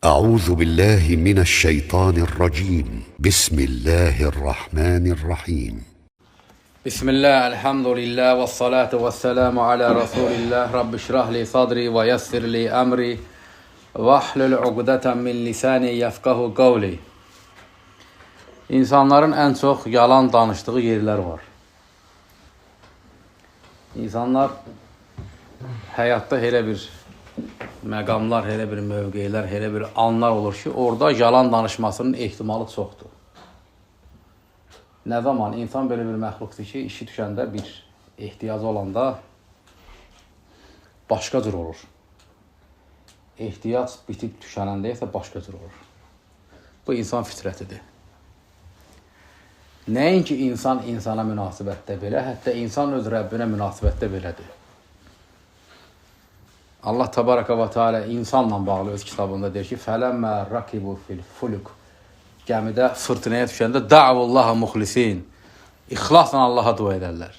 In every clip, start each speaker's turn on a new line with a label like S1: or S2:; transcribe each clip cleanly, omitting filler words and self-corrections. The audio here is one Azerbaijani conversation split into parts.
S1: أعوذ بالله من الشيطان الرجيم بسم الله الرحمن الرحيم
S2: Bismillah, elhamdülillah ve salatu ve selamu ala Resulillah. Rabbi şrah li sadri ve yassir li emri ve ahlul uqdatan min lisani yefqahu qavli. İnsanların en çok yalan danıştığı yerler var. İnsanlar həyatda elə bir məqamlar, elə bir mövqeylər, elə bir anlar olur ki, orada yalan danışmasının ehtimalı çoxdur. Nə zaman insan belə bir məxluqdur ki, işi düşəndə bir ehtiyacı olanda başqa cür olur. Ehtiyac bitib düşənəndə isə başqa cür olur. Bu insan fitrətidir. Nəinki insan insana münasibətdə belə, hətta insan öz Rəbbinə münasibətdə belədir. Allah təbaraka və teala insanla bağlı öz kitabında deyir ki, فَلَمَّا رَكِبُوا فِي الْفُلُكُ Gəmidə fırtınaya düşəndə da'vullaha muxlisin. İxlasla Allaha dua edərlər.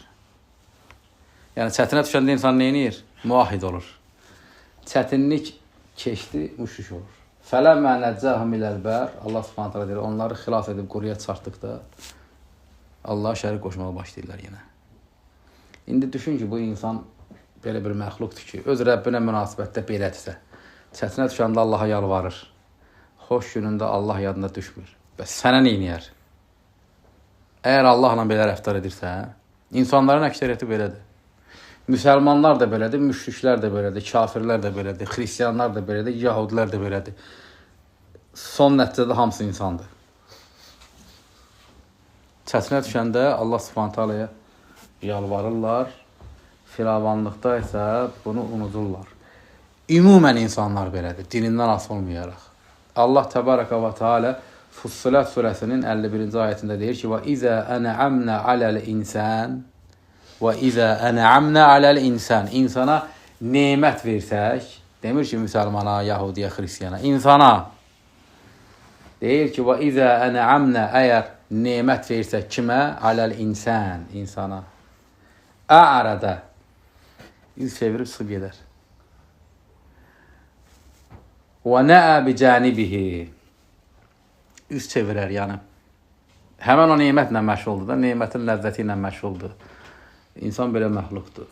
S2: Yəni çətinə düşəndə insan nə edir? Muvahhid olur. Çətinlik keçdi, müşrik olur. Fələmmə nəccəhum iləl-bər Allah Subhanahu taala deyir, onları xilas edib quruya çıxartdıqda Allaha şərik qoşmağa başlayırlar yenə. İndi düşün ki, bu insan belə bir məxluqdur ki, öz Rəbbinə münasibətdə belədirsə, çətinə düşəndə Allaha yalvarır. Xoş günündə Allah yadına düşmür. Bəs sənə neyniyər? Əgər Allahla belə rəftar edirsə, insanların əksəriyyəti belədir. Müsəlmanlar da belədir, müşriklər də belədir, kafirlər də belədir, xristiyanlar da belədir, yahudilər də belədir. Son nəticədə hamısı insandır. Çətinə düşəndə Allah Subhanahu taalaya yalvarırlar, firavanlıqda isə bunu unudurlar. Ümumən insanlar belədir, dinindən asılı olmayaraq. Allah təbaraka və teala Fussilat surəsinin 51-ci ayətində deyir ki: "Və izə ən'amna aləl-insan və izə ən'amna aləl-insan." İnsana nemət versək, demir ki, müsəlmana, yahudiyə, xristiyana, insana deyir ki: "Və izə ən'amna" əgər nemət versək kimə? Aləl-insan, insana. A'rada yüz çevirib çıxıb gedər. Və nəə bicənibihi üz çevirər, yəni. Həmən o nemətlə məşğuldur da, nemətin ləzzəti ilə məşğuldur. İnsan belə məxluqdur.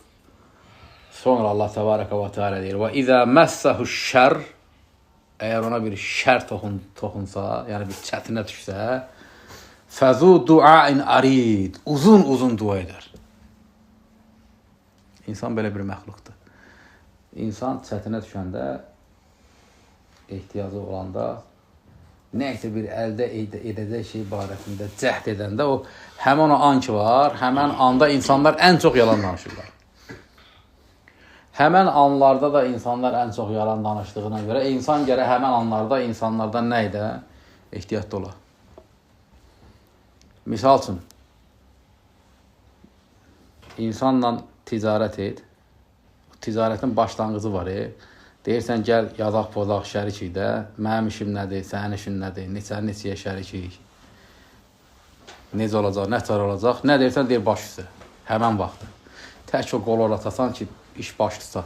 S2: Sonra Allah təbaraka və teala deyir: "Və izə məssəhu şər" əgər ona bir şər toxunsa, yəni bir çətinə düşsə, fəzu duain arid uzun dua edər. İnsan belə bir məxluqdur. İnsan çətinə düşəndə, ehtiyacı olanda, nəysə bir əldə edəcək şey barəsində cəhd edəndə, o həmən o an ki var, həmən anda insanlar ən çox yalan danışırlar. Həmən anlarda da insanlar ən çox yalan danışdığına görə, insan gərək həmən anlarda insanlardan nə edə? Ehtiyatlı ola. Misal üçün, insanla ticarət et, ticarətin başlanğıcı var, deyirsən, gəl, yazaq, pozaq, şərikik də, mənim işim nədir, sənin işin nədir, neçəyə şərikik, necə olacaq, nətər olacaq, nə deyirsən, deyir, baş üstə, həmən vaxtı. Tək o qol oratasan ki, iş baş tutsa.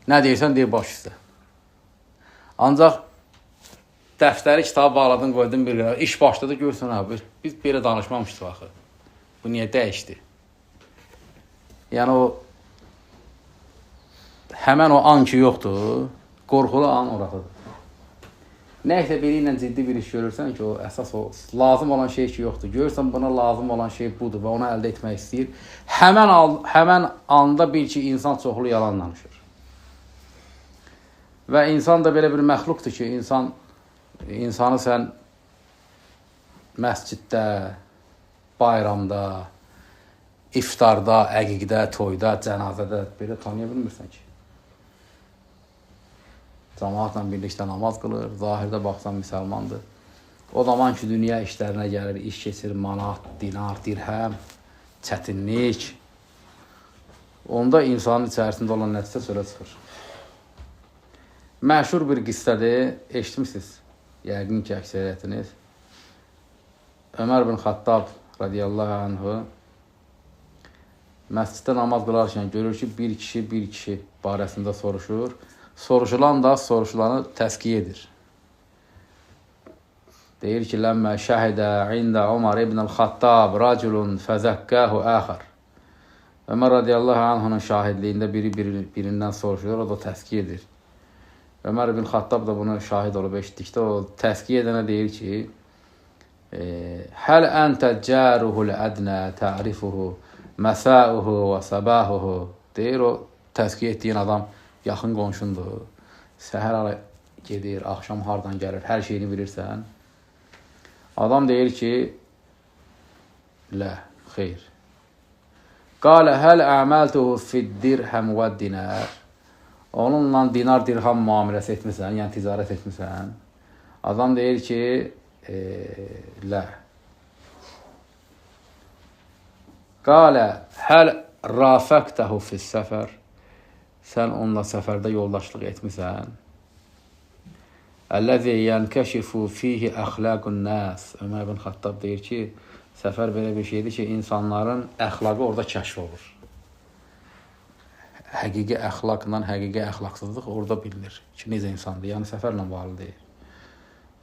S2: Nə deyirsən, deyir, baş üstə. Ancaq dəftəri, kitabı bağladın, qoydun bir qədər, iş başladı, görürsən, biz belə danışmamışdıq axı. Bu niyə dəyişdi? Yəni, o həmən o an ki yoxdur, qorxulu an orasıdır. Nəysə biri ilə ciddi bir iş görürsən ki, o əsas o lazım olan şey ki yoxdur. Görürsən, buna lazım olan şey budur və onu əldə etmək istəyir. Həmən anda bil ki, insan çoxlu yalan danışır. Və insan da belə bir məxluqdur ki, insanı sən məsciddə, bayramda, iftarda, əqiqdə, toyda, cənazədə belə tanıya bilmirsən ki. Cəmaatla birlikdə namaz qılır, zahirdə baxsan müsəlmandır. O zaman ki, dünya işlərinə gəlir, iş keçir, manat, dinar, dirhəm, çətinlik. Onda insanın içərisində olan nəticə sölə çıxır. Məşhur bir qissədir, eşitmişsiniz, yəqin ki, əksəriyyətiniz. Ömər bin Xattab radiyallahu anhu məsciddə namaz qılarkən görür ki, bir kişi barəsində soruşur. Soruşulan da soruşulanı təskiyə edir. Deyir ki, ləmmə şəhidə ində Umar ibn el-Xattab raculun fəzəkkəhu əxər. Ömər radiyallahu anhunun şahidliyində birindən soruşur, o da təskiyə edir. Ömər ibn Xattab da bunu şahid olub eşitdikdə, o təskiyə edənə deyir ki, həl əntə cəruhul ədnə tərifuhu məsəuhu və səbəhuhu. Deyir, o təskiyə etdiyin adam yaxın qonşundur. Səhər ara gedir, axşam hardan gəlir, hər şeyini bilirsən. Adam deyir ki, lə, xeyr. Qalə həl əməltuhu fid-dirhəm və dinər. Onunla dinar, dirham müamiləsi etmirsən, yəni ticarət etmirsən. Adam deyir ki, lə. Qalə həl rafəqtəhu fis-səfər. Sən onunla səfərdə yoldaşlıq etmirsən. Əlləzi yənkəşifu fihi əxləqun nəs. Ömər ibn Xattab deyir ki, səfər belə bir şeydir ki, insanların əxlaqı orada kəşf olur. Həqiqi əxlaqla həqiqi əxlaqsızlıq orada bilinir ki, necə insandır, yəni səfərlə bağlı deyir.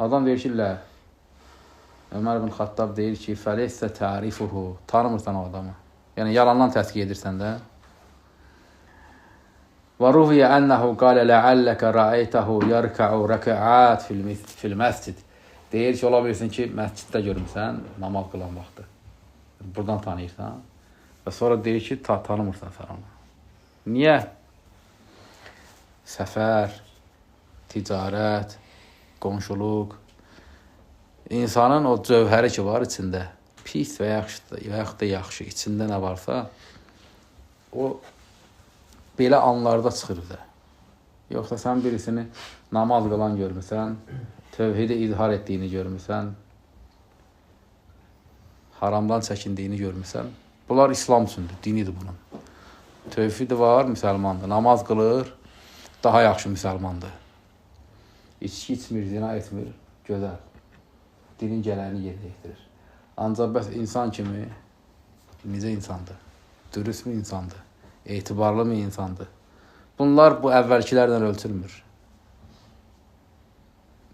S2: Adam deyir ki, lə. Ömər ibn Xattab deyir ki, fəleysə tərifuhu. Tanımırsan o adamı. Yəni, yalandan təskiyə edirsən də. Və ruhiyə ənəhu qalə ləəlləkə rəəytəhu yərkəu rəkəat fil məscid. Deyir ki, ola bilsin ki, məsciddə görmüsən, namaz qılan vaxtı. Buradan tanıyırsan. Və sonra deyir ki, tanımırsan sən onu. Niyə? Səfər, ticarət, qonşuluq, insanın o cövhəri ki var içində, pis və yaxud da yaxşı, içində nə varsa, o belə anlarda çıxır da. Yoxsa sən birisini namaz qılan görmüsən, tövhidi izhar etdiyini görmüsən, haramdan çəkindiyini görmüsən. Bunlar İslam üçündür, dinidir bunun. Tövhidi var, müsəlmandır. Namaz qılır, daha yaxşı müsəlmandır. İçki içmir, zina etmir, gözəl. Dinin gələyini yerinə yetirir. Ancaq bəs insan kimi necə insandır? Dürüst mü insandır? Etibarlı mı insandır? Bunlar bu əvvəlkilərlə ölçülmür.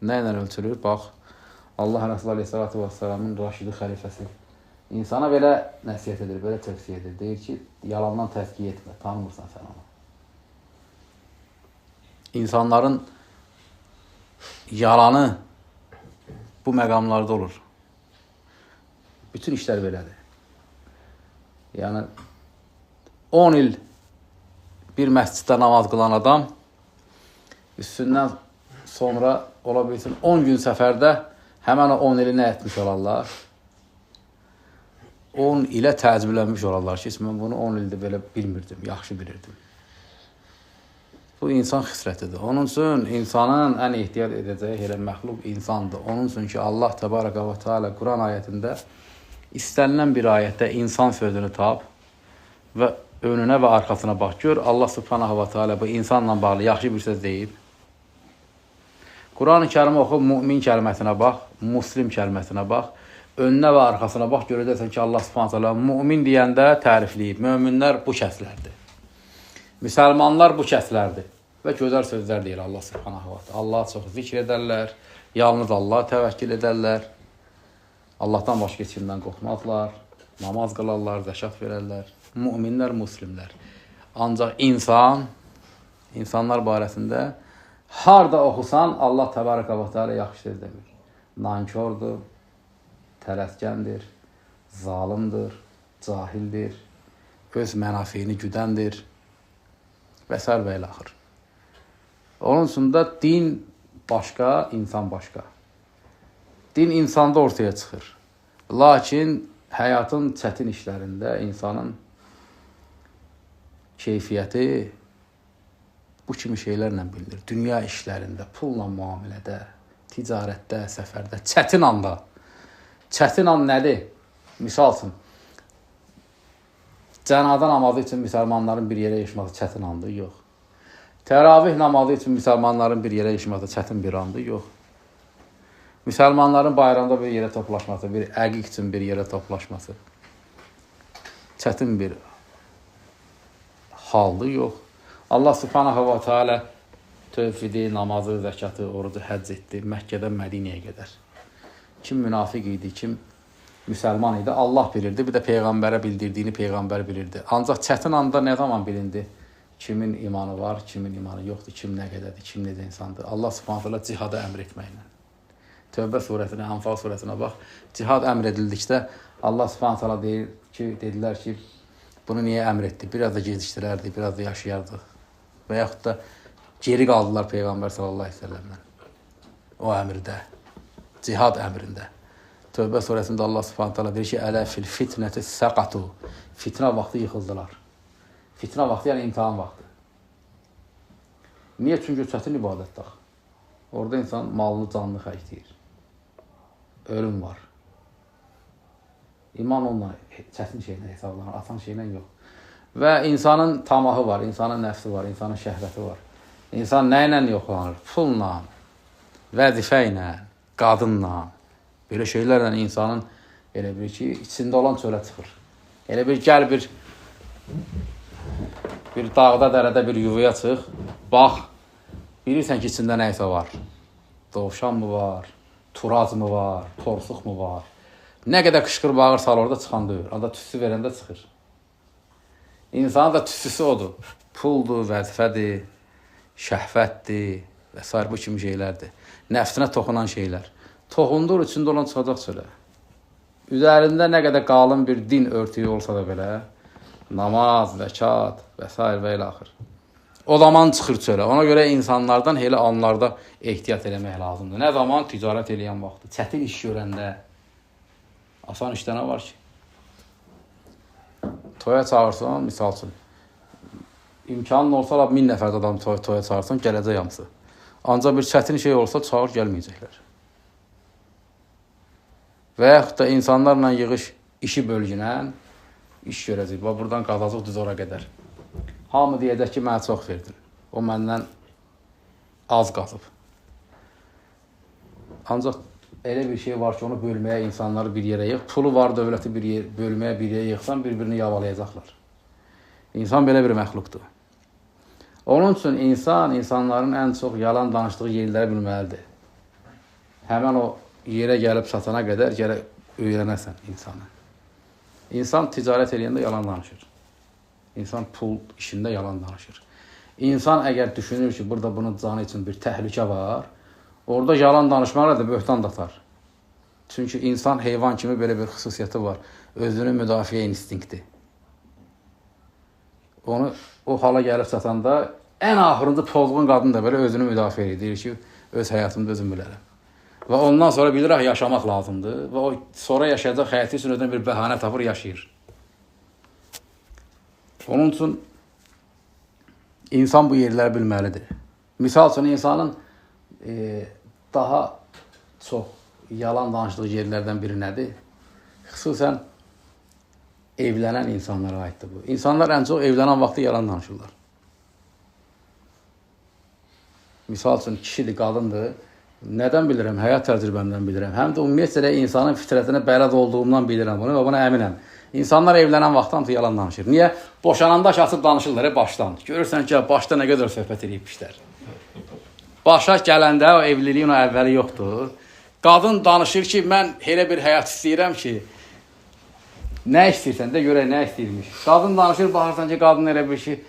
S2: Nə ilə ölçülür? Bax, Allah Rəsulü Aleyhisselatü Vesselamın Raşidi xəlifəsi insana belə nəsiyyət edir, belə tövsiyə edir. Deyir ki, yalandan təskiyə etmə, tanımırsan sən onu. İnsanların yalanı bu məqamlarda olur. Bütün işlər belədir. Yəni, 10 il bir məsciddə namaz qılan adam üstündən sonra ola bilsin 10 gün səfərdə həmən o 10 ili nə etmiş olarlar? 10 ilə təcrübələnmiş olarlar ki, mən bunu 10 ildə belə bilmirdim, yaxşı bilirdim. Bu insan xisletidir. Onun üçün insanın ən ehtiyat edəcəyi elə məxluq insandır. Onun üçün ki, Allah Təbaraka və Teala Quran ayətində istənilən bir ayətdə insan sözünü tap və önünə və arxasına bax. Gör, Allah Subhanahu və Teala bu insanla bağlı yaxşı bir söz deyib. Quran-ı Kərimi oxu, mümin kəlməsinə bax, muslim kəlməsinə bax, önünə və arxasına bax, görəcəksən ki, Allah Subhanahu və Teala mümin deyəndə tərifləyib. Möminlər bu kəslərdir. Müsəlmanlar bu kəslərdir. Və gözəl sözlər deyir Allah Subhanahu və Teala. Allah çox zikr edərlər, yalnız Allah təvəkkül edərlər. Allahdan başqa heç kimdən qorxmazlar, namaz qılarlar, zəkat verərlər. Müminlər, muslimlər. Ancaq insanlar barəsində harda oxusan Allah Təbaraka və Teala yaxşı söz demir. Nankordur, tələskəndir, zalimdir, cahildir, öz mənafiyini güdəndir və s. və ilə axır. Onun üçün də din başqa, insan başqa. Din insanda ortaya çıxır. Lakin həyatın çətin işlərində insanın keyfiyyəti bu kimi şeylərlə bilinir. Dünya işlərində, pulla müamilədə, ticarətdə, səfərdə, çətin anda. Çətin an nədir? Misal üçün, cənazə namazı üçün müsəlmanların bir yerə yığışması çətin andır? Yox. Təravih namazı üçün müsəlmanların bir yerə yığışması çətin bir andır? Yox. Müsəlmanların bayramda bir yerə toplaşması, bir əqiq üçün bir yerə toplaşması çətin bir haldır? Yox. Allah Subhanahu və Teala tövhidi, namazı, zəkatı, orucu, həcc etdi. Məkkədən Mədinəyə qədər. Kim münafiq idi, kim müsəlman idi, Allah bilirdi. Bir də Peyğəmbərə bildirdiyini Peyğəmbər bilirdi. Ancaq çətin anda nə zaman bilindi? Kimin imanı var, kimin imanı yoxdur, kim nə qədərdir, kim necə insandır. Allah subhanət hələ cihada əmr etməklə. Tövbə surəsinə, Anfal surəsinə bax. Cihad əmr edildikdə Allah subhanət hələ deyir ki, dedilər ki, bunu niyə əmr etdi? Biraz da gecikdirərdi, biraz da yaşayardı. Və yaxud da geri qaldılar Peyğəmbər sallallahu aleyhi ve sellemdən. O əmrdə, cihad əmrində. Tövbə surəsində Allah subhanət hələ deyir ki, ələ fil fitnəti səqatu. Fitnə vaxtı yıxıldılar. Fitnə vaxtı, yəni imtihan vaxtı. Niyə? Çünki çətin ibadətdir. Orada insan malını, canını xərcləyir. Ölüm var. İman onunla çətin şeylə hesablanır, asan şeylə yox. Və insanın tamahı var, insanın nəfsi var, insanın şəhvəti var. İnsan nə ilə yoxlanır? Pulla, vəzifə ilə, qadınla, belə şeylərlə insanın elə bir ki, içində olan çölə çıxır. Elə bir gəl bir dağda, dərədə bir yuvaya çıx, bax, bilirsən ki, içində nəysə var. Dovşan mı var, turaz mı var, porsuq mu var? Nə qədər qışqır bağır sal orada çıxan deyir. Orada tüsü verəndə çıxır. İnsanın da tüsüsü odur. Puldur, vəzifədir, şəhvətdir və s. bu kimi şeylərdir. Nəfsinə toxunan şeylər. Toxundur, içində olan çıxacaq çölə. Üzərində nə qədər qalın bir din örtüyü olsa da belə, namaz, zəkat və s. və ilə axır. O zaman çıxır çölə. Ona görə insanlardan elə anlarda ehtiyat eləmək lazımdır. Nə zaman? Ticarət eləyən vaxtı. Çətin iş görəndə. Asan işdə nə var ki? Toya çağırsan, misal üçün. İmkanın olsa 1000 nəfər adam toya çağırsan, gələcək hamısı. Ancaq bir çətin şey olsa çağır, gəlməyəcəklər. Və yaxud da insanlarla yığış işi bölgünən iş görəcək. Buradan qazacaq düz ora qədər. Hamı deyəcək ki, mənə çox verdin. O məndən az qazıb. Ancaq elə bir şey var ki, onu bölməyə insanları bir yerə yığ. Pulu var, dövləti bölməyə bir yerə yığsan, bir-birini yavalayacaqlar. İnsan belə bir məxluqdur. Onun üçün insanların ən çox yalan danışdığı yerləri bilməlidir. Həmən o yerə gəlib çatana qədər gərək öyrənəsən insanı. İnsan ticarət eləyəndə yalan danışır. İnsan pul işində yalan danışır. İnsan əgər düşünür ki, burada bunun canı üçün bir təhlükə var, orada yalan danışmaqla da böhtan da atar. Çünki insan heyvan kimi belə bir xüsusiyyəti var. Özünü müdafiə instinkti. Onu o hala gəlib çatanda ən axırıncı pozğun qadın da belə özünü müdafiə edir. Deyir ki, öz həyatımda özüm bilərəm. Və ondan sonra bilirək yaşamaq lazımdır. Və o sonra yaşayacaq həyatı üçün özünə bir bəhanə tapır, yaşayır. Onun üçün insan bu yerləri bilməlidir. Misal üçün insanın daha çox yalan danışdığı yerlərdən biri nədir? Xüsusən evlənən insanlara aiddir bu. İnsanlar ən çox evlənən vaxtı yalan danışırlar. Misal üçün kişidir, qadındır. Nədən bilirəm? Həyat təcrübəmdən bilirəm. Həm də ümumiyyətlə insanın fitrətinə bələd olduğumdan bilirəm bunu və buna əminəm. İnsanlar evlənən vaxtdan hamısı yalan danışır. Niyə? Boşananda açıb danışırlar başdan. Görürsən ki, başda nə qədər söhbət edibmişlər. Başa gələndə o evliliyin o əvvəli yoxdur. Qadın danışır ki, mən elə bir həyat istəyirəm ki, nə istəyirsən də görək nə istəyirmiş. Qadın danışır, baxırsan ki, qadın elə bir ki,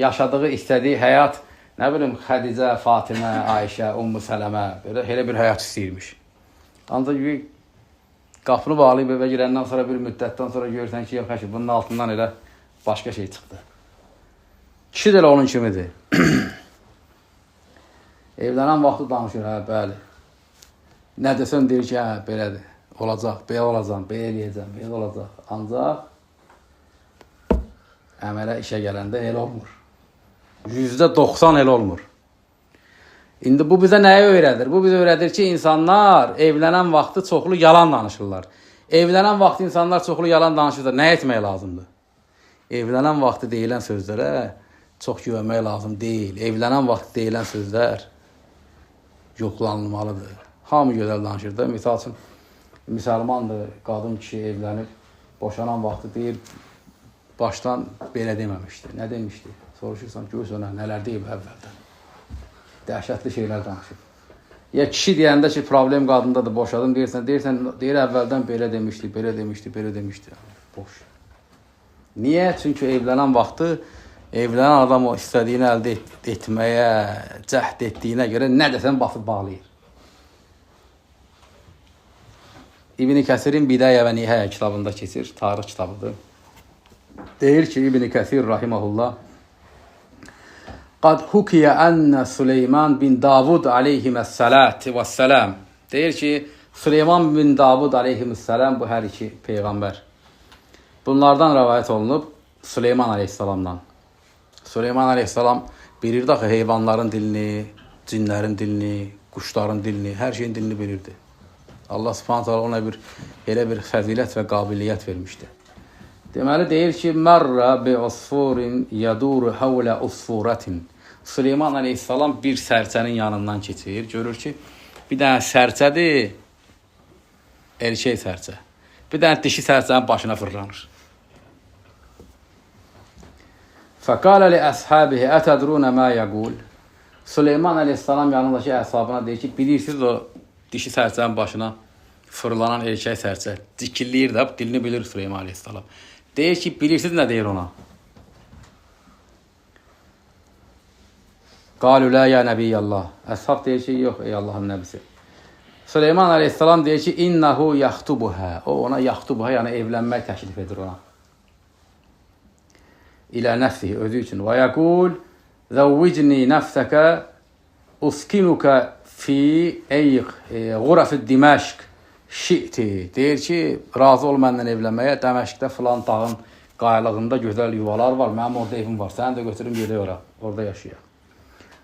S2: yaşadığı, istədiyi həyat, nə bilim, Xədicə, Fatimə, Ayşə, Ummu Sələmə, elə bir həyat istəyirmiş. Ancaq qapını bağlayıb evə girəndən sonra bir müddətdən sonra görürsən ki, yox, bunun altından elə başqa şey çıxdı. Kişi də elə onun kimidir. Evlənən vaxtı danışır, hə, bəli. Nə desən deyir ki, hə, belədir, olacaq, belə olacaq, belə eləyəcəm, belə olacaq. Ancaq əmələ işə gələndə elə olmur. %90 elə olmur. İndi bu bizə nəyə öyrədir? Bu bizə öyrədir ki, insanlar evlənən vaxtı çoxlu yalan danışırlar. Evlənən vaxtı insanlar çoxlu yalan danışırlar. Nə etmək lazımdır? Evlənən vaxtı deyilən sözlərə çox güvənmək lazım deyil. Evlənən vaxtı deyilən sözlər yoxlanılmalıdır. Hamı gözəl danışır da. Misal üçün, müsəlmandır, qadın kişi evlənib, boşanan vaxtı deyir, başdan belə deməmişdi. Nə demişdi? Soruşursan, görürsən, nələr deyib əvvəldən. Dəhşətli şeylər danışır. Ya kişi deyəndə ki, problem qadındadır, boşadım deyir əvvəldən belə demişdi. Boş. Niyə? Çünki evlənən vaxtı evlənən adam o istədiyini əldə etməyə cəhd etdiyinə görə nə desən basıb bağlayır. İbn Kəsirin Bidayə və Nihəyə kitabında keçir, tarix kitabıdır. Deyir ki, İbn Kəsir rahimehullah Qad hukiyə ənə Süleyman bin Davud aleyhiməs-səlati vəs-səlam. Deyir ki, Süleyman bin Davud aleyhiməs-səlam bu hər iki peyğəmbər. Bunlardan rəvayət olunub Süleyman aleyhissalamdan. Süleyman aleyhissalam bilirdi axı heyvanların dilini, cinlərin dilini, quşların dilini, hər şeyin dilini bilirdi. Allah subhanət hala ona elə bir fəzilət və qabiliyyət vermişdi. Deməli deyir ki, Mərrə bi usfurin yaduru havlə usfuratin. Süleyman aleyhissalam bir sərçənin yanından keçir. Görür ki, bir dənə sərçədir, erkək sərçə. Bir dənə dişi sərçənin başına fırlanır. Fəqalə li əshabihi ətədrunə mə yəqul. Süleyman aleyhissalam yanındakı əshabına deyir ki, bilirsiniz o dişi sərçənin başına fırlanan erkək sərçə. Dikilliyir də, dilini bilir Süleyman aleyhissalam. Deyir ki, bilirsiniz nə deyir ona? Qalü lə ya nəbiyyəllah. Əshab deyir ki, yox ey Allahın nəbisi. Süleyman aleyhissalam deyir ki, innəhu yaxtubuhə. O ona yaxtubuhə, yəni evlənmək təklif edir ona. İlə nəfsihi, özü üçün. Və yəqul, zəvvicni nəfsəkə uskinuka fi qurafı Diməşq şi'ti. Deyir ki, razı ol məndən evlənməyə. Dəməşqdə filan dağın qayalığında gözəl yuvalar var. Mənim orada evim var. Səni də götürüm gedək ora. Orada yaşayaq.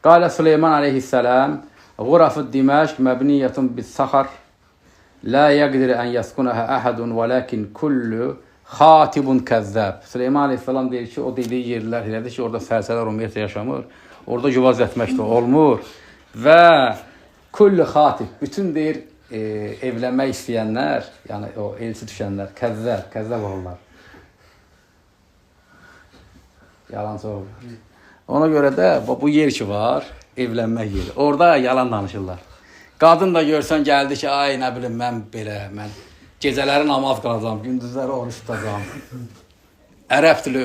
S2: Qalə Süleyman aleyhissalam qurafı Diməşq məbniyyətun bis-saxar la yəqdir ən yəskunəhə əhədun və ləkin kullu xatibun kəzzəb. Süleyman aleyhissalam deyir ki, o dediyi yerlər elədir ki, orada sərçələr ümumiyyətlə yaşamır. Orada yuva düzəltmək də olmur. Və kullu xatib, bütün deyir, evlənmək istəyənlər, yəni o elçi düşənlər, kəzzəb olurlar. Yalançı olurlar. Ona görə də bu yer ki var, evlənmək yeri. Orada yalan danışırlar. Qadın da görsən gəldi ki, ay nə bilim mən belə, mən gecələri namaz qılacağam, gündüzləri oruç tutacağam. Ərəb dili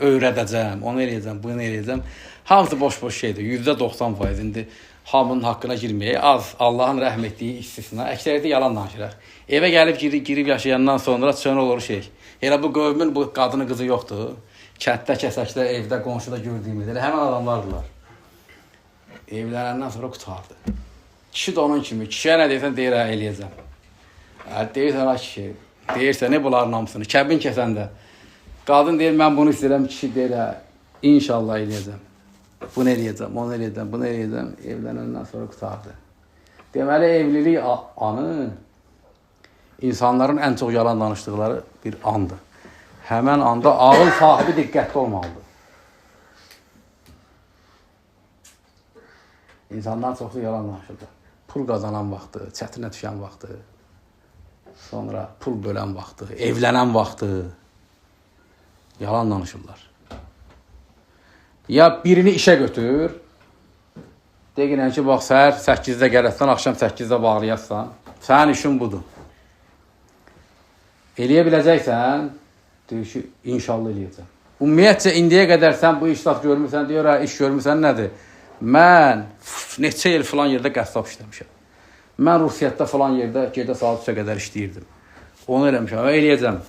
S2: öyrədəcəm, onu eləyəcəm, bunu eləyəcəm. Hamısı boş-boş şeydir, %90%. İndi hamının haqqına girməyək, az Allahın rəhm etdiyi istisna, əksəriyyəti yalan danışırıq. Evə gəlib girib yaşayandan sonra çön olur şey. Elə bu qövmün bu qadını qızı yoxdur. Kətdə, kəsəkdə, evdə, qonşuda gördüyümüz, elə həmən adamlardılar. Evlənəndən sonra qutardı. Kişi də onun kimi, kişiyə nə deyirsən, deyir, eləyəcəm. Deyirsən, kişi, deyirsən, ne bunların hamısını, kəbin kəsəndə. Qadın deyir, mən bunu istəyirəm, kişi deyir, inşallah eləyəcəm. Bunu eləyəcəm, onu eləyəcəm, bunu eləyəcəm. Evlənəndən sonra qutardı. Deməli, evlilik anı insanların ən çox yalan danışdıqları bir andır. Həmən anda ağıl sahibi diqqətli olmalıdır. İnsanlar çoxlu yalan danışırlar. Pul qazanan vaxtı, çətinə düşən vaxtı, sonra pul bölən vaxtı, evlənən vaxtı yalan danışırlar. Ya birini işə götür, deyinən ki, bax, səhər 8-də gələsən, axşam 8-də bağlayassan, sənin işin budur. Eləyə biləcəksən, deyir ki, inşallah eləyəcəm. Ümumiyyətcə, indiyə qədər sən bu işlaf görmürsən, deyir, iş görmürsən, nədir? Mən neçə il filan yerdə qəssab işləmişəm. Mən Rusiyyətdə filan yerdə gecə saat 3-ə qədər işləyirdim. Onu eləmişəm, eləyəcəm.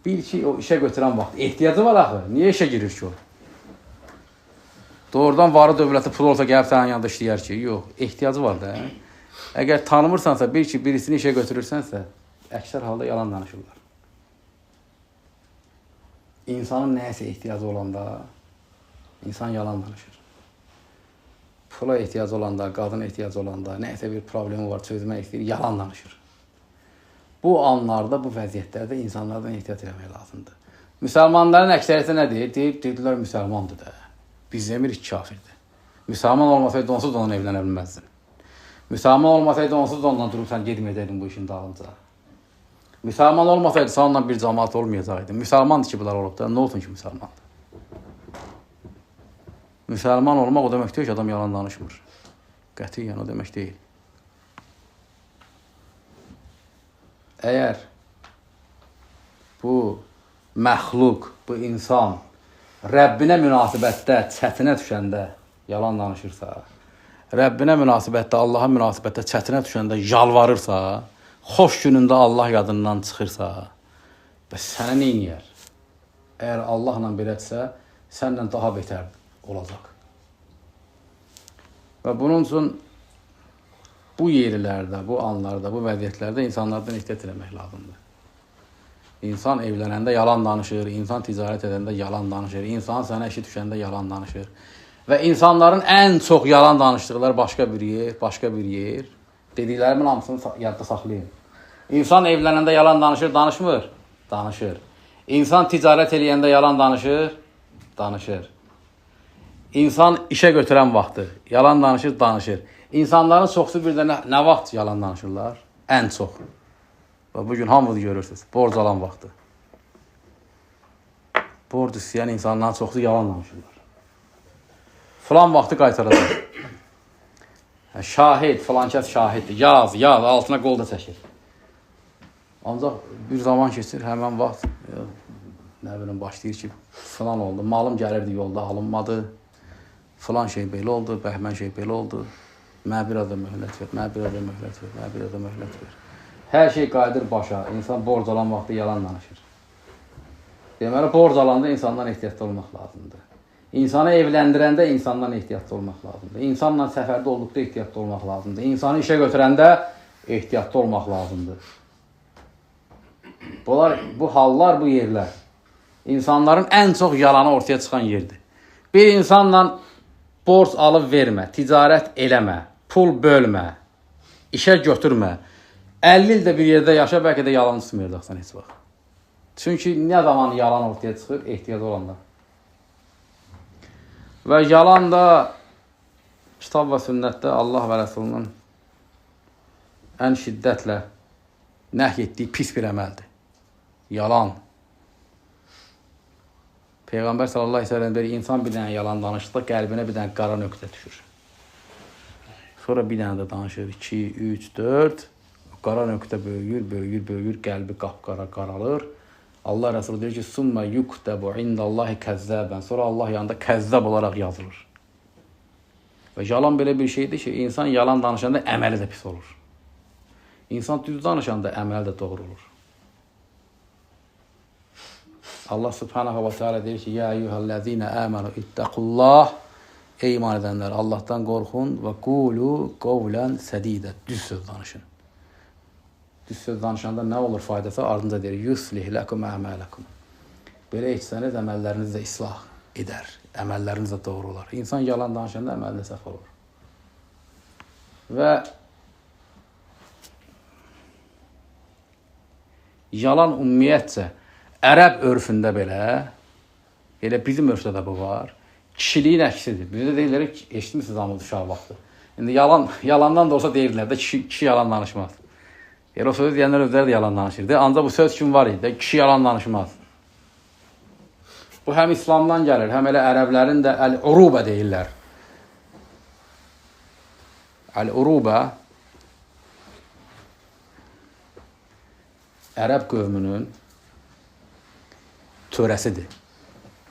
S2: Bil ki, o işə götürən vaxt ehtiyacı var axı. Niyə işə girir ki o? Doğrudan varı dövləti pul olsa gəlib sənin yanında işləyər ki, yox, ehtiyacı var da. Əgər tanımırsansa, bil ki, birisini işə götürürsənsə, əksər halda yalan danışırlar. İnsanın nəyəsə ehtiyacı olanda, insan yalan danışır. Pula ehtiyacı olanda, qadına ehtiyacı olanda, nəyəsə bir problemi var, çözmək istəyir, yalan danışır. Bu anlarda, bu vəziyyətlərdə insanlardan ehtiyat eləmək lazımdır. Müsəlmanların əksəriyyəti nə deyir? Deyirlər, müsəlmandır da. Biz demirik kafirdir. Müsəlman olmasaydı onsuz onunla evlənə bilməzdin. Müsəlman olmasaydı onsuz onunla durub sən gedməyəcəkdin bu işin dalınca. Müsəlman olmasaydı sənlə bir cəmaat olmayacaqdı. Müsəlmandır ki, bunlar olub da, nə olsun ki müsəlmandır? Müsəlman olmaq o demək deyil ki, adam yalan danışmır. Qətiyyən o demək deyil. Əgər bu məxluq, bu insan Rəbbinə münasibətdə, çətinə düşəndə yalan danışırsa, Rəbbinə münasibətdə, Allaha münasibətdə çətinə düşəndə yalvarırsa, xoş günündə Allah yadından çıxırsa, bəs sənə neyniyər? Əgər Allahla belədirsə, sənlə daha betər olacaq. Və bunun üçün bu yerlərdə, bu anlarda, bu vəziyyətlərdə insanlardan ehtiyat eləmək lazımdır. İnsan evlənəndə yalan danışır, insan ticarət edəndə yalan danışır, insan sənə işi düşəndə yalan danışır. Və insanların ən çox yalan danışdıqları başqa bir yer. Dediklərimin hamısını yadda saxlayın. İnsan evlənəndə yalan danışır, danışmır? Danışır. İnsan ticarət eləyəndə yalan danışır? Danışır. İnsan işə götürən vaxtı yalan danışır, danışır. İnsanların çoxsu bir də nə vaxt yalan danışırlar? Ən çox. Və bugün hamınız görürsünüz, borc alan vaxtı. Borc istəyən insanların çoxsu yalan danışırlar. Falan vaxtı qaytaracaq. Şahid, falan kəs şahiddir. Yaz, altına qol da çəkir. Ancaq bir zaman keçir, həmən vaxt nə bilim başlayır ki, falan oldu, malım gəlirdi yolda alınmadı, falan şey belə oldu, bəhmən şey belə oldu, mənə biraz da möhlət ver. Hər şey qayıdır başa, insan borc alan vaxtı yalan danışır. Deməli, borc alanda insandan ehtiyatlı olmaq lazımdır. İnsanı evləndirəndə insandan ehtiyatlı olmaq lazımdır. İnsanla səfərdə olduqda ehtiyatlı olmaq lazımdır. İnsanı işə götürəndə ehtiyatlı olmaq lazımdır. Bu hallar, bu yerlər insanların ən çox yalanı ortaya çıxan yerdir. Bir insanla borc alıb vermə, ticarət eləmə, pul bölmə, işə götürmə. 50 ildə bir yerdə yaşa, bəlkə də yalan çıxmayacaqsan heç vaxt. Çünki nə zaman yalan ortaya çıxır? Ehtiyat olanda. Və yalan da kitab və sünnətdə Allah və Rəsulunun ən şiddətlə nəhy etdiyi pis bir əməldir. Yalan. Peyğəmbər sallallahu aleyhi ve sellem bir insan bir dənə yalan danışdı, qəlbinə bir dənə qara nöqtə düşür. Sonra bir dənə də danışır, 2, 3, 4. Qara nöqtə böyüyür, qəlbi qapqara qaralır. Allah Rəsulü deyir ki, "Summa yuktabu indallahi kəzzəbən." Sonra Allah yanında kəzzəb olaraq yazılır. Və yalan belə bir şeydir ki, insan yalan danışanda əməli də pis olur. İnsan düz danışanda əməli də doğru olur. Allah Subhanahu wa Taala deyir ki, "Ya eyyuhellezine amenu ittaqullah." Ey iman edənlər, Allahdan qorxun və qulu qawlan sadida. Düz söz danışın. Düz söz danışanda nə olur faydası? Ardınca deyir, "Yuslih lakum a'malakum." Belə etsəniz əməlləriniz də islah edər. Əməlləriniz də doğru olar. İnsan yalan danışanda əməldə səhv olur. Və yalan ümumiyyətcə ərəb örfündə belə, elə bizim örfdə də bu var, kişiliyin əksidir. Bizdə deyirlər ki, eşitmişsiniz amma uşaq vaxtı. İndi yalandan da olsa deyirlər də kişi yalan danışmaz. Elə o sözü deyənlər özləri də yalan danışırdı. Ancaq bu söz kim var idi? Kişi yalan danışmaz. Bu həm İslamdan gəlir, həm elə ərəblərin də əl-urubə deyirlər. Əl-urubə ərəb qövmünün törəsidir.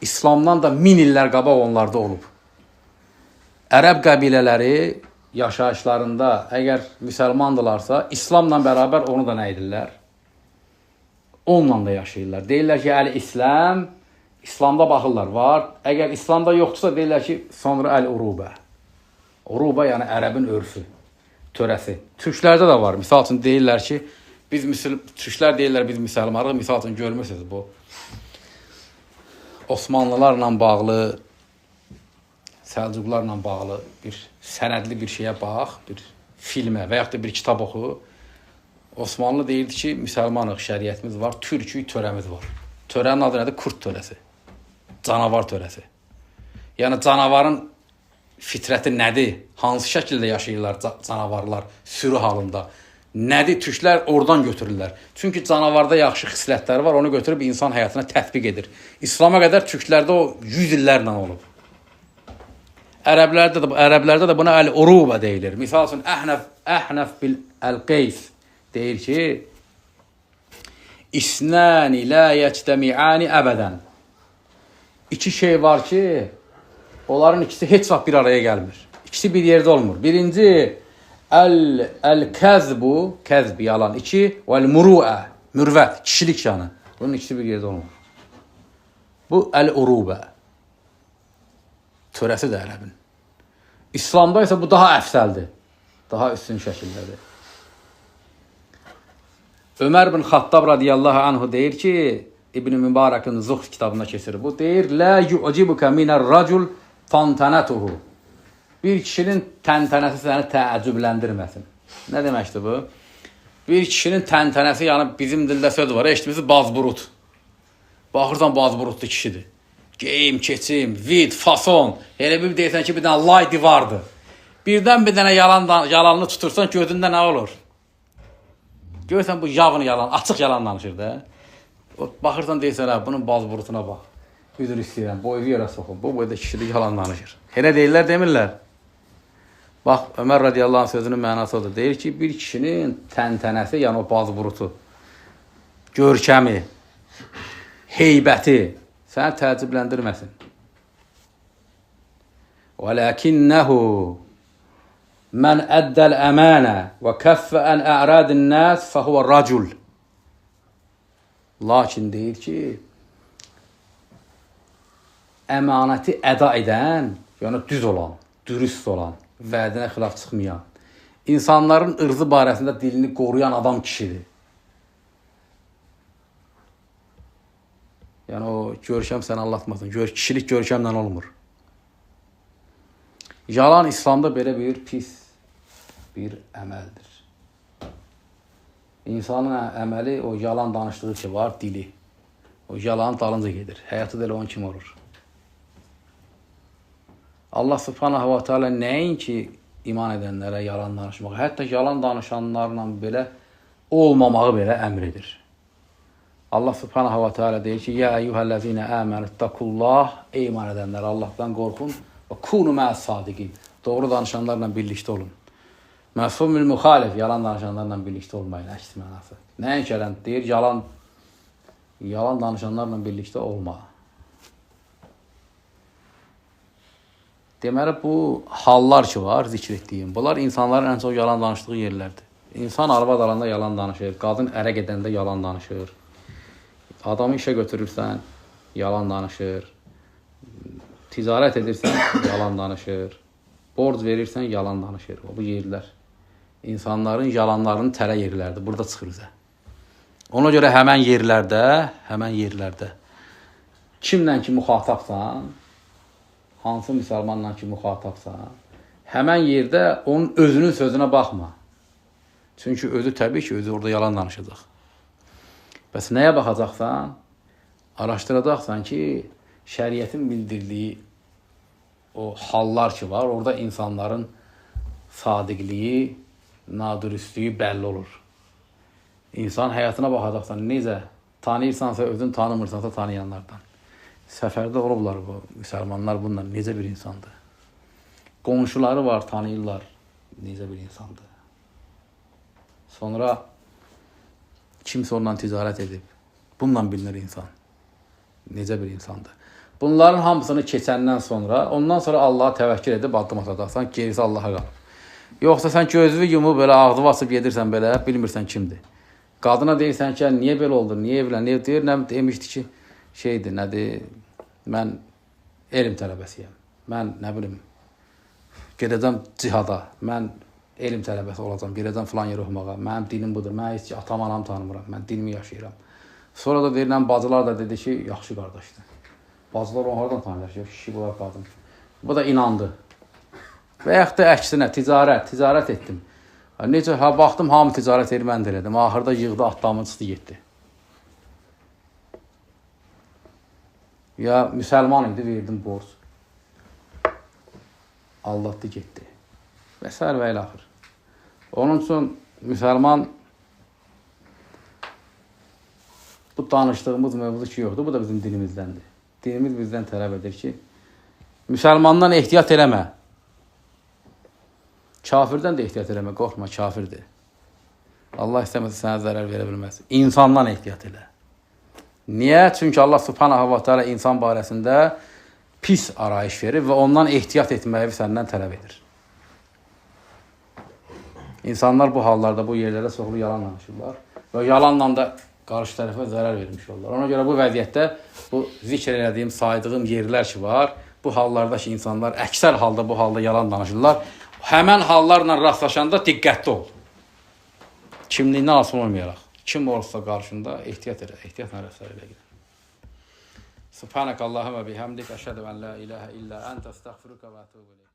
S2: İslamdan da 1000 illər qabaq onlarda olub. Ərəb qəbilələri yaşayışlarında əgər müsəlmandırlarsa, İslamla bərabər onu da nə edirlər? Onunla da yaşayırlar. Deyirlər ki, əl-İslam, İslamda baxırlar, var. Əgər İslamda yoxdursa, deyirlər ki, sonra əl-urubə. Urubə, yəni ərəbin örfü, törəsi. Türklərdə də var. Misal üçün deyirlər ki, Türklər deyirlər biz müsəlmanıq. Misal üçün görmürsünüz bu. Osmanlılarla bağlı, Səlcuqlarla bağlı bir sənədli bir şeyə bax, bir filmə və yaxud da bir kitab oxu. Osmanlı deyirdi ki, müsəlmanıq, şəriətimiz var, türkü törəmiz var. Törənin adı nədir? Kurt törəsi. Canavar törəsi. Yəni canavarın fitrəti nədir? Hansı şəkildə yaşayırlar canavarlar sürü halında? Nədir? Türklər oradan götürürlər. Çünki canavarda yaxşı xislətləri var, onu götürüb insan həyatına tətbiq edir. İslama qədər türklərdə o 100 illərlə olub. ərəblərdə də buna əl-uruba deyilir. Misal üçün, Əhnəf bil əl-qeys deyir ki, İsnəni lə yəctəmi'ani əbədən. İki şey var ki, onların ikisi heç vaxt bir araya gəlmir. İkisi bir yerdə olmur. Birinci, əl-kəzbu, kəzb, yalan. İki, vəl-muruə, mürvət, kişilik şanı. Bunun ikisi bir yerdə olmur. Bu, əl-urubə. Törəsi də ərəbin. İslamda isə bu daha əfsəldir. Daha üstün şəkildədir. Ömər bin Xattab radiyallahu anhu deyir ki, İbn-i Mübarəkin Zuhd kitabında keçirir. Bu deyir, Lə yu'cibuka minər racul tantanətuhu. Bir kişinin təntənəsi səni təəccübləndirməsin. Nə deməkdir bu? Bir kişinin təntənəsi, yəni bizim dildə söz var, eşitimizi bazburut. Baxırsan bazburutlu kişidir. Geyim, keçim, vid, fason. Elə bir deyirsən ki, bir dənə laydi vardı. Birdən bir dənə yalanını tutursan, gözündə nə olur? Görürsən bu yavını yalan, açıq yalan danışır da. Baxırsan deyirsən, bunun bazburutuna bax. Üzr istəyirəm, boyu yerə soxun. Bu boyda kişilik yalan danışır. Elə deyirlər, demirlər. Bax, Ömər radiyallahu anh sözünün mənası odur. Deyir ki, bir kişinin təntənəsi, yəni o bazburutu, görkəmi, heybəti səni təəccübləndirməsin. وَلَكِنَّهُ مَنْ أَدَّى الْأَمَانَ وَكَفَّ أَنْ أَعْرَادِ النَّاسِ فَهُوَ الرَّجُلُ. Lakin deyir ki, əmanəti əda edən, yəni düz olan, dürüst olan, vədinə xilaf çıxmayan, insanların ırzı barəsində dilini qoruyan adam kişidir. Yəni o görkəm səni anlatmasın. Kişilik görkəmlə olmur. Yalan İslamda belə bir pis bir əməldir. İnsanın əməli o yalan danışdığı ki var, dili. O yalanın dalınca gedir. Həyatı da elə onun kimi olur. Allah subhanahu wa ta'ala nəinki iman edənlərə yalan danışmağı, hətta yalan danışanlarla belə olmamağı belə əmr edir. Allah subhanahu wa ta'ala deyir ki, Ya eyyuhəl-ləzinə əmənittəkullah, ey iman edənlər, Allahdan qorxun və kunu məs-sadiqin. Doğru danışanlarla birlikdə olun. Məfhumul müxalif, yalan danışanlarla birlikdə olmayın, əks mənası. Nəinki elən deyir, yalan danışanlarla birlikdə olma. Deməli, bu hallar ki var, zikr etdiyim, bunlar insanların ən çox yalan danışdığı yerlərdir. İnsan arvad alanda yalan danışır, qadın ərə gedəndə yalan danışır. Adamı işə götürürsən, yalan danışır. Ticarət edirsən, yalan danışır. Borc verirsən, yalan danışır. Bu yerlər. İnsanların yalanlarının tələ yerlərdir. Burada çıxır bizə. Ona görə həmən yerlərdə kimlə ki müxatabsan, hansı müsəlmanla ki müxatabsan, həmən yerdə onun özünün sözünə baxma. Çünki özü təbii ki, özü orada yalan danışacaq. Bəs nəyə baxacaqsan? Araşdıracaqsan ki, şəriətin bildirdiyi o hallar ki var, orada insanların sadiqliyi, nadürüstlüyü bəlli olur. İnsan həyatına baxacaqsan, necə tanıyırsansa, özün tanımırsansa tanıyanlardan. Səfərdə olublar bu müsəlmanlar bunlar, necə bir insandır. Qonşuları var, tanıyırlar, necə bir insandır. Sonra kimsə ondan ticarət edib, bununla bilinir insan. Necə bir insandır. Bunların hamısını keçəndən sonra, ondan sonra Allaha təvəkkül edib addım atacaqsan, gerisi Allaha qalıb. Yoxsa sən gözünü yumub belə ağzı basıb gedirsən belə, bilmirsən kimdir. Qadına deyirsən ki, niyə belə oldu, niyə evlən, niyə deyir, nə demişdi ki, şeydir, nədir, mən elm tələbəsiyəm, mən nə bilim, gedəcəm cihada, mən elm tələbəsi olacam, gedəcəm filan yer oxumağa, mənim dinim budur, mən heç ki, atam, anam tanımıram, mən dinimi yaşayıram. Sonra da deyirəm, bacılar da dedi ki, yaxşı qardaşdır. Bacılar onlardan tanıyır ki, kişi bunlar qadın. Bu da inandı. Və yaxud da əksinə, ticarət etdim. Necə, baxdım, hamı ticarət erməni də elədim. Axırda yığdı, atlamı çıxdı, getdi. Ya müsəlman idi, verdim borc. Aldatdı, getdi. Və s. və ilə axır. Onun üçün müsəlman bu danışdığımız mövzu ki yoxdur, bu da bizim dinimizdəndir. Dinimiz bizdən tələb edir ki, müsəlmandan ehtiyat eləmə. Kafirdən də ehtiyat eləmə, qorxma, kafirdir. Allah istəməsə sənə zərər verə bilməz. İnsandan ehtiyat elə. Niyə? Çünki Allah subhanahu wa ta'ala insan barəsində pis arayış verir və ondan ehtiyat etməyi səndən tələb edir. İnsanlar bu hallarda, bu yerlərdə çoxlu yalan danışırlar və yalanla da qarşı tərəfə zərər vermiş olurlar. Ona görə bu vəziyyətdə bu zikr elədiyim, saydığım yerlər ki var, bu hallarda ki insanlar əksər halda bu halda yalan danışırlar. Həmən hallarla rastlaşanda diqqətli ol. Kimliyindən asılı olmayaraq. Kim olursa qarşında ehtiyat elə, ehtiyatla rəftar elə gedir. Subhanakallahumma bihamdik, əşhədu an la ilahe illa ente, estağfiruka və etûbü ileyk.